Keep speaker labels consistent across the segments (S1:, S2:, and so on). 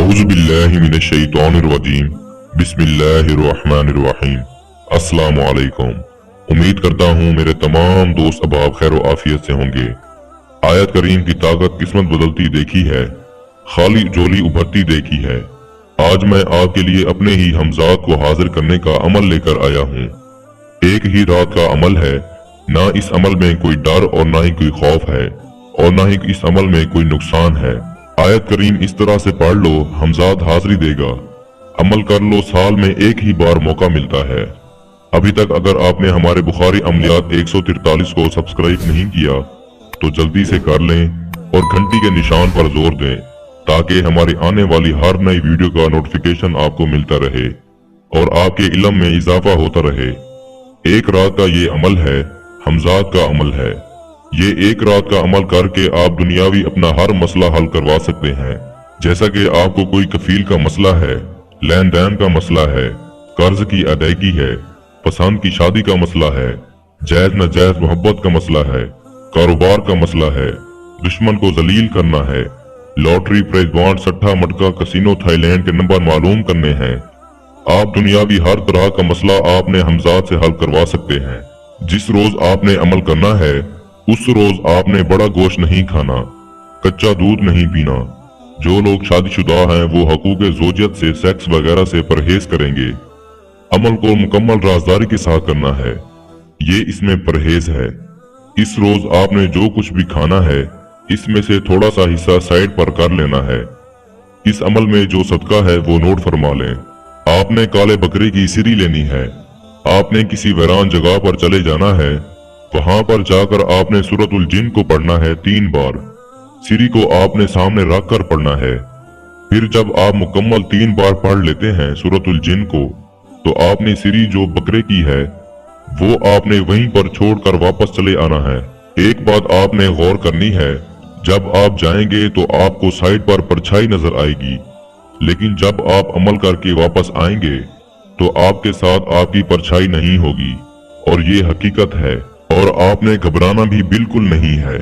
S1: औज़ुबिल्लाहि मिनश्शैतानिर्रजीम बिस्मिल्लाहिर्रहमानिर्रहीम। अस्सलामु अलैकुम। उम्मीद करता हूँ मेरे तमाम दोस्त अहबाब खैर व आफियत से होंगे। आयत करीम की ताकत किस्मत बदलती देखी है, खाली झोली उभरती देखी है। आज मैं आपके लिए अपने ही हमजाद को हाजिर करने का अमल लेकर आया हूँ। एक ही रात का अमल है, ना इस अमल में कोई डर और ना ही कोई खौफ है और ना ही इस अमल में कोई नुकसान है। आयत करीम इस तरह से पढ़ लो, हमजाद हाजिरी देगा। अमल कर लो, साल में एक ही बार मौका मिलता है। अभी तक अगर आपने हमारे बुखारी अमलियात 143 को सब्सक्राइब नहीं किया तो जल्दी से कर लें और घंटी के निशान पर जोर दें ताकि हमारी आने वाली हर नई वीडियो का नोटिफिकेशन आपको मिलता रहे और आपके इल्म में इजाफा होता रहे। एक रात का ये अमल है, हमजाद का अमल है। ये एक रात का अमल करके आप दुनियावी अपना हर मसला हल करवा सकते हैं। जैसा कि आपको कोई कफील का मसला है, लेन देन का मसला है, कर्ज की अदायगी है, पसंद की शादी का मसला है, जायज नाजायज मोहब्बत का मसला है, कारोबार का मसला है, दुश्मन को जलील करना है, लॉटरी प्राइज बॉन्ड सट्टा मटका कसिनो थाईलैंड के नंबर मालूम करने हैं। आप दुनियावी हर तरह का मसला आपने हमजाद से हल करवा सकते हैं। जिस रोज आपने अमल करना है उस रोज आपने बड़ा गोश्त नहीं खाना, कच्चा दूध नहीं पीना। जो लोग शादीशुदा हैं वो हकूक़े ज़ौजियत से, सेक्स वगैरह से परहेज करेंगे। अमल को मुकम्मल राजदारी के साथ करना है, ये इसमें परहेज है। इस रोज आपने जो कुछ भी खाना है इसमें से थोड़ा सा हिस्सा साइड पर कर लेना है। इस अमल में जो सदका है वो नोट फरमा लें। आपने काले बकरे की सिरी लेनी है। आपने किसी वीरान जगह पर चले जाना है, वहां पर जाकर आपने सूरतुल जिन को पढ़ना है 3 बार। सिरी को आपने सामने रख कर पढ़ना है। फिर जब आप मुकम्मल 3 बार पढ़ लेते हैं सूरतुल जिन को, तो आपने सिरी जो बकरे की है वो आपने वहीं पर छोड़कर वापस चले आना है। एक बात आपने गौर करनी है, जब आप जाएंगे तो आपको साइड पर परछाई नजर आएगी, लेकिन जब आप अमल करके वापस आएंगे तो आपके साथ आपकी परछाई नहीं होगी और ये हकीकत है। और आपने घबराना भी बिल्कुल नहीं है।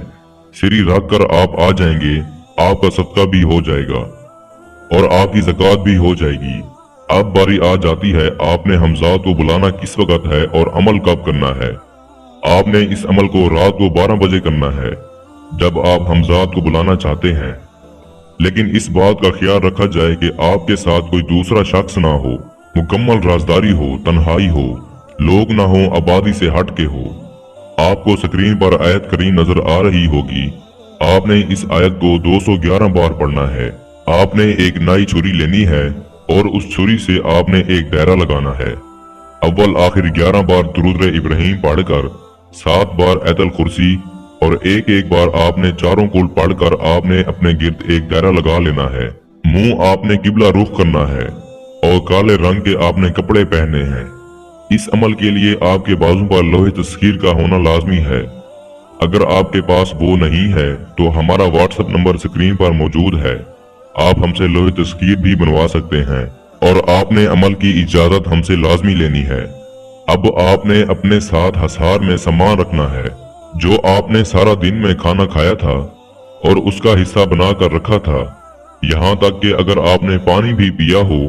S1: सिरी रख कर आप आ जाएंगे, आपका सदका भी हो जाएगा और आपकी ज़कात भी हो जाएगी। अब बारी आ जाती है आपने हमजाद को बुलाना किस वक्त है और अमल कब करना है। आपने इस अमल को रात को 12 बजे करना है जब आप हमजाद को बुलाना चाहते हैं। लेकिन इस बात का ख्याल रखा जाए कि आपके साथ कोई दूसरा शख्स ना हो, मुकम्मल राजदारी हो, तन्हाई हो, लोग ना हो, आबादी से हट के हो। आपको स्क्रीन पर आयत करीम नजर आ रही होगी। आपने इस आयत को 211 बार पढ़ना है। आपने एक नई छुरी लेनी है और उस छुरी से आपने एक दायरा लगाना है। अव्वल आखिर 11 बार दुरूद इब्राहिम पढ़कर 7 बार आयतुल कुर्सी और एक बार आपने चारों कुल पढ़कर आपने अपने गिर्द एक दायरा लगा लेना है। मुंह आपने किबला रुख करना है और काले रंग के आपने कपड़े पहने हैं। इस अमल के लिए आपके बाजू पर लोहे तस्कीर का होना लाजमी है। अगर आपके पास वो नहीं है तो हमारा व्हाट्सएप नंबर स्क्रीन पर मौजूद है। आप हमसे लोहे तस्कीर भी बनवा सकते हैं और आपने अमल की इजाजत हमसे लाजमी लेनी है। अब आपने अपने साथ हसार में सामान रखना है जो आपने सारा दिन में खाना खाया था और उसका हिस्सा बना कर रखा था। यहाँ तक कि अगर आपने पानी भी पिया हो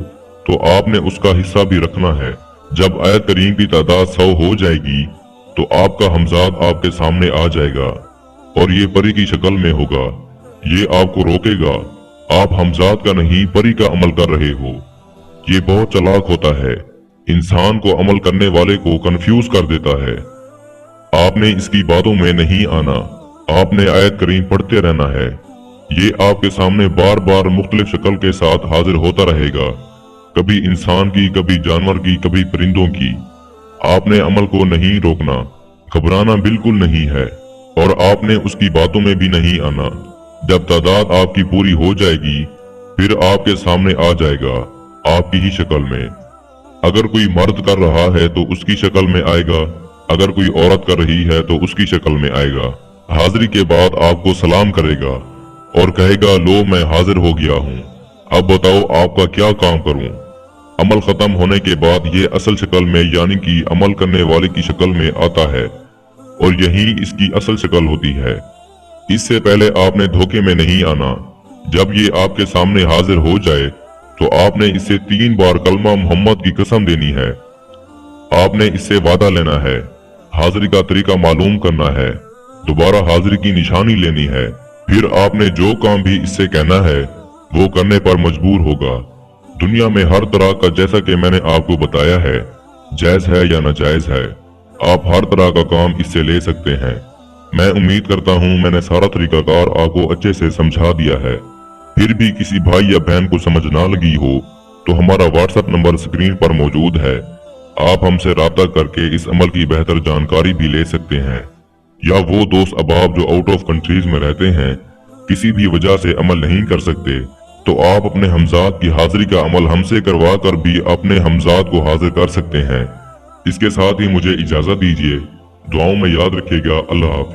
S1: तो आपने उसका हिस्सा भी रखना है। जब आयत करीम की तादाद 100 हो जाएगी तो आपका हमजाद आपके सामने आ जाएगा और ये परी की शक्ल में होगा। ये आपको रोकेगा, आप हमजाद का नहीं परी का अमल कर रहे हो। ये बहुत चालाक होता है, इंसान को अमल करने वाले को कंफ्यूज कर देता है। आपने इसकी बातों में नहीं आना, आपने आयत करीम पढ़ते रहना है। ये आपके सामने बार बार मुख्तलिफ शक्ल के साथ हाजिर होता रहेगा, कभी इंसान की, कभी जानवर की, कभी परिंदों की। आपने अमल को नहीं रोकना, घबराना बिल्कुल नहीं है और आपने उसकी बातों में भी नहीं आना। जब तादाद आपकी पूरी हो जाएगी फिर आपके सामने आ जाएगा आपकी ही शक्ल में। अगर कोई मर्द कर रहा है तो उसकी शक्ल में आएगा, अगर कोई औरत कर रही है तो उसकी शक्ल में आएगा। हाजिरी के बाद आपको सलाम करेगा और कहेगा, लो मैं हाजिर हो गया हूँ, अब बताओ आपका क्या काम करूं। अमल खत्म होने के बाद ये असल शक्ल में यानी कि अमल करने वाले की शक्ल में आता है और यही इसकी असल शक्ल होती है। इससे पहले आपने धोखे में नहीं आना। जब ये आपके सामने हाजिर हो जाए तो आपने इससे 3 बार कलमा मोहम्मद की कसम देनी है। आपने इससे वादा लेना है, हाजिरी का तरीका मालूम करना है, दोबारा हाजिरी की निशानी लेनी है। फिर आपने जो काम भी इससे कहना है वो करने पर मजबूर होगा। दुनिया में हर तरह का, जैसा कि मैंने आपको बताया है, जायज है या नाजायज है, आप हर तरह का काम इससे ले सकते हैं। मैं उम्मीद करता हूँ मैंने सारा तरीकाकार आपको अच्छे से समझा दिया है। फिर भी किसी भाई या बहन को समझ ना लगी हो तो हमारा व्हाट्सएप नंबर स्क्रीन पर मौजूद है। आप हमसे राब्ता करके इस अमल की बेहतर जानकारी भी ले सकते हैं। या वो दोस्त अहबाब जो आउट ऑफ कंट्रीज में रहते हैं, किसी भी वजह से अमल नहीं कर सकते, तो आप अपने हमजाद की हाजिरी का अमल हमसे करवा कर भी अपने हमजाद को हाजिर कर सकते हैं। इसके साथ ही मुझे इजाजत दीजिए। दुआओं में याद रखिएगा। अल्लाह हाफिज।